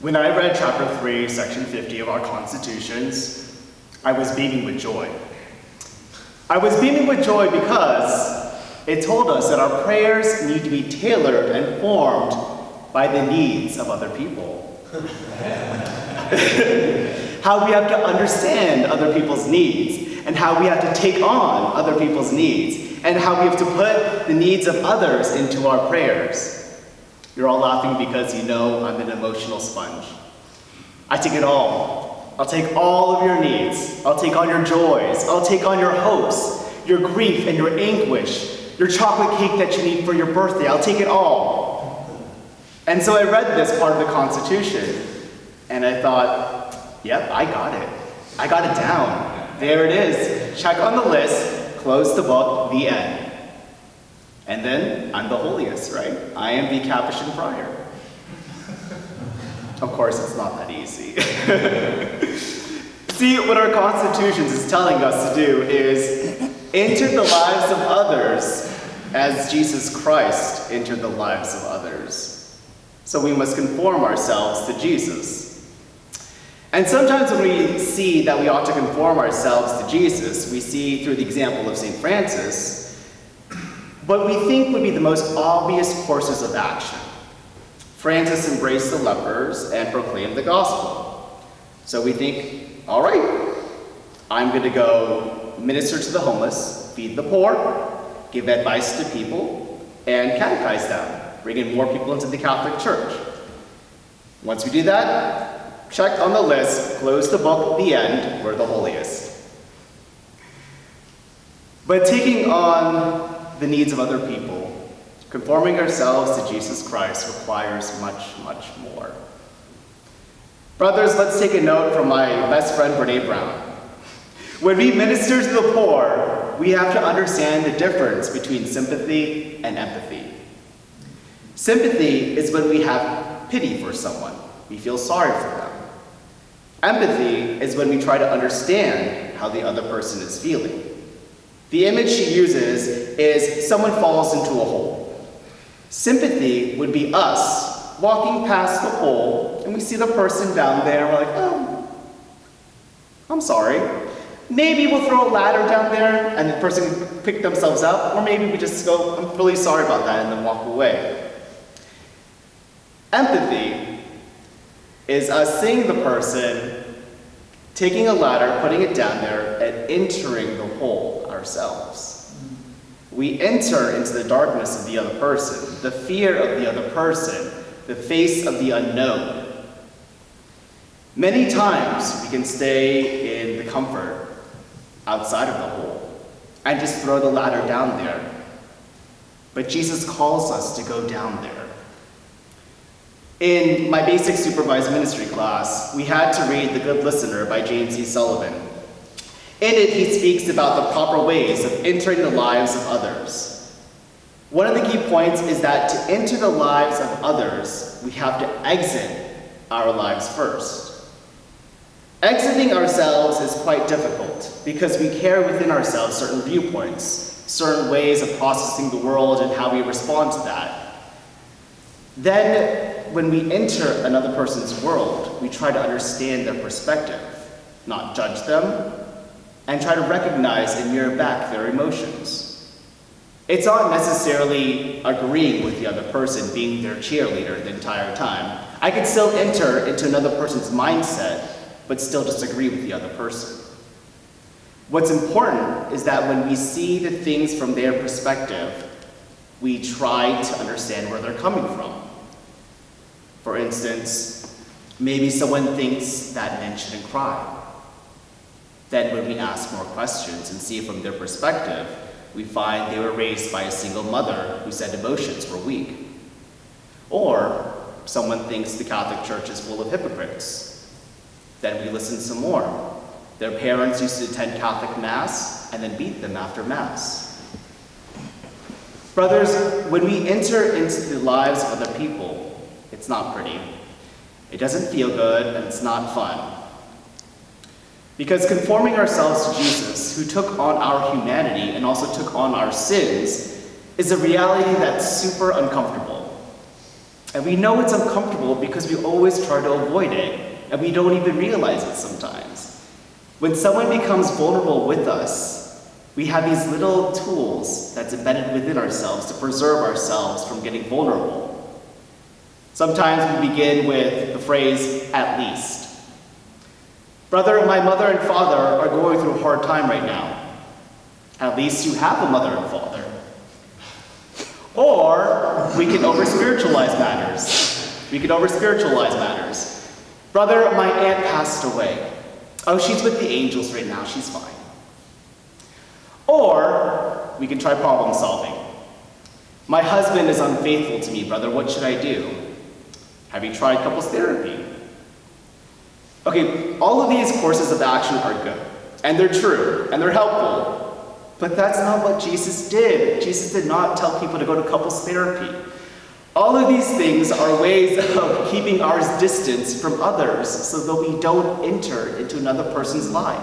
When I read chapter 3, section 50 of our constitutions, I was beaming with joy. I was beaming with joy because it told us that our prayers need to be tailored and formed by the needs of other people. How we have to understand other people's needs, and how we have to take on other people's needs, and how we have to put the needs of others into our prayers. You're all laughing because you know I'm an emotional sponge. I take it all. I'll take all of your needs. I'll take on your joys. I'll take on your hopes, your grief and your anguish, your chocolate cake that you need for your birthday. I'll take it all. And so I read this part of the Constitution, and I thought, yep, I got it. I got it down. There it is. Check on the list, close the book, the end. And then I'm the holiest, right? I am the Capuchin friar. Of course, it's not that easy. See, what our constitutions is telling us to do is enter the lives of others as Jesus Christ entered the lives of others. So we must conform ourselves to Jesus. And sometimes when we see that we ought to conform ourselves to Jesus, we see through the example of St. Francis, what we think would be the most obvious courses of action. Francis embraced the lepers and proclaimed the gospel. So we think, all right, I'm going to go minister to the homeless, feed the poor, give advice to people, and catechize them, bring in more people into the Catholic Church. Once we do that, check on the list, close the book, the end, we're the holiest. But taking on the needs of other people, conforming ourselves to Jesus Christ requires much, much more. Brothers, let's take a note from my best friend, Brene Brown. When we minister to the poor, we have to understand the difference between sympathy and empathy. Sympathy is when we have pity for someone. We feel sorry for them. Empathy is when we try to understand how the other person is feeling. The image she uses is someone falls into a hole. Sympathy would be us walking past the hole and we see the person down there and we're like, oh, I'm sorry. Maybe we'll throw a ladder down there and the person can pick themselves up, or maybe we just go, I'm really sorry about that, and then walk away. Empathy is us seeing the person, taking a ladder, putting it down there, and entering the hole ourselves. We enter into the darkness of the other person, the fear of the other person, the face of the unknown. Many times we can stay in the comfort outside of the hole and just throw the ladder down there. But Jesus calls us to go down there. In my basic supervised ministry class, we had to read The Good Listener by James E. Sullivan. In it, he speaks about the proper ways of entering the lives of others. One of the key points is that to enter the lives of others, we have to exit our lives first. Exiting ourselves is quite difficult because we carry within ourselves certain viewpoints, certain ways of processing the world and how we respond to that. Then, when we enter another person's world, we try to understand their perspective, not judge them, and try to recognize and mirror back their emotions. It's not necessarily agreeing with the other person, being their cheerleader the entire time. I could still enter into another person's mindset, but still disagree with the other person. What's important is that when we see the things from their perspective, we try to understand where they're coming from. For instance, maybe someone thinks that men shouldn't cry. Then when we ask more questions and see it from their perspective, we find they were raised by a single mother who said emotions were weak. Or someone thinks the Catholic Church is full of hypocrites. Then we listen some more. Their parents used to attend Catholic Mass and then beat them after Mass. Brothers, when we enter into the lives of other people, it's not pretty. It doesn't feel good, and it's not fun. Because conforming ourselves to Jesus, who took on our humanity and also took on our sins, is a reality that's super uncomfortable. And we know it's uncomfortable because we always try to avoid it, and we don't even realize it sometimes. When someone becomes vulnerable with us, we have these little tools that's embedded within ourselves to preserve ourselves from getting vulnerable. Sometimes we begin with the phrase, "at least." Brother, my mother and father are going through a hard time right now. At least you have a mother and father. Or we can over-spiritualize matters. Brother, my aunt passed away. Oh, she's with the angels right now, she's fine. Or we can try problem solving. My husband is unfaithful to me, brother, what should I do? Have you tried couples therapy? Okay, all of these courses of action are good, and they're true, and they're helpful. But that's not what Jesus did. Jesus did not tell people to go to couples therapy. All of these things are ways of keeping our distance from others so that we don't enter into another person's life.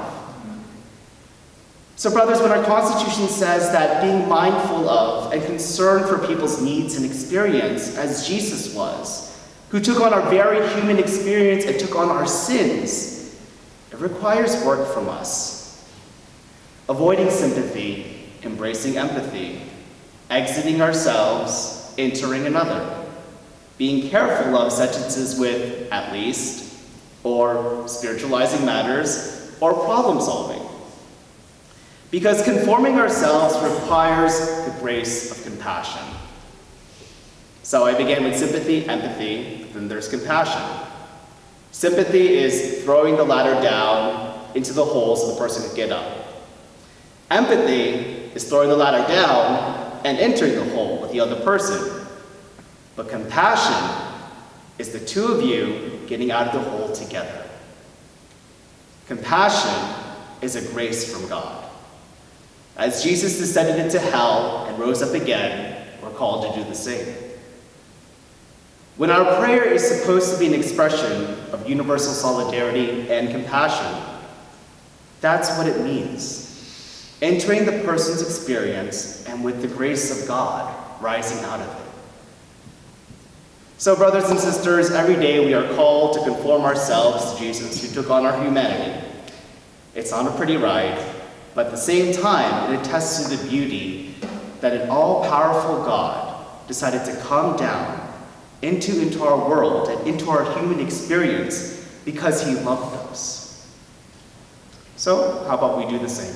So brothers, when our Constitution says that being mindful of and concerned for people's needs and experience, as Jesus was, who took on our very human experience and took on our sins, it requires work from us. Avoiding sympathy, embracing empathy, exiting ourselves, entering another, being careful of sentences with "at least," or spiritualizing matters, or problem solving. Because conforming ourselves requires the grace of compassion. So I began with sympathy, empathy, then there's compassion. Sympathy is throwing the ladder down into the hole so the person can get up. Empathy is throwing the ladder down and entering the hole with the other person. But compassion is the two of you getting out of the hole together. Compassion is a grace from God. As Jesus descended into hell and rose up again, we're called to do the same. When our prayer is supposed to be an expression of universal solidarity and compassion, that's what it means. Entering the person's experience and with the grace of God rising out of it. So brothers and sisters, every day we are called to conform ourselves to Jesus, who took on our humanity. It's not a pretty ride, but at the same time, it attests to the beauty that an all-powerful God decided to come down into our world and into our human experience because he loved us. So how about we do the same?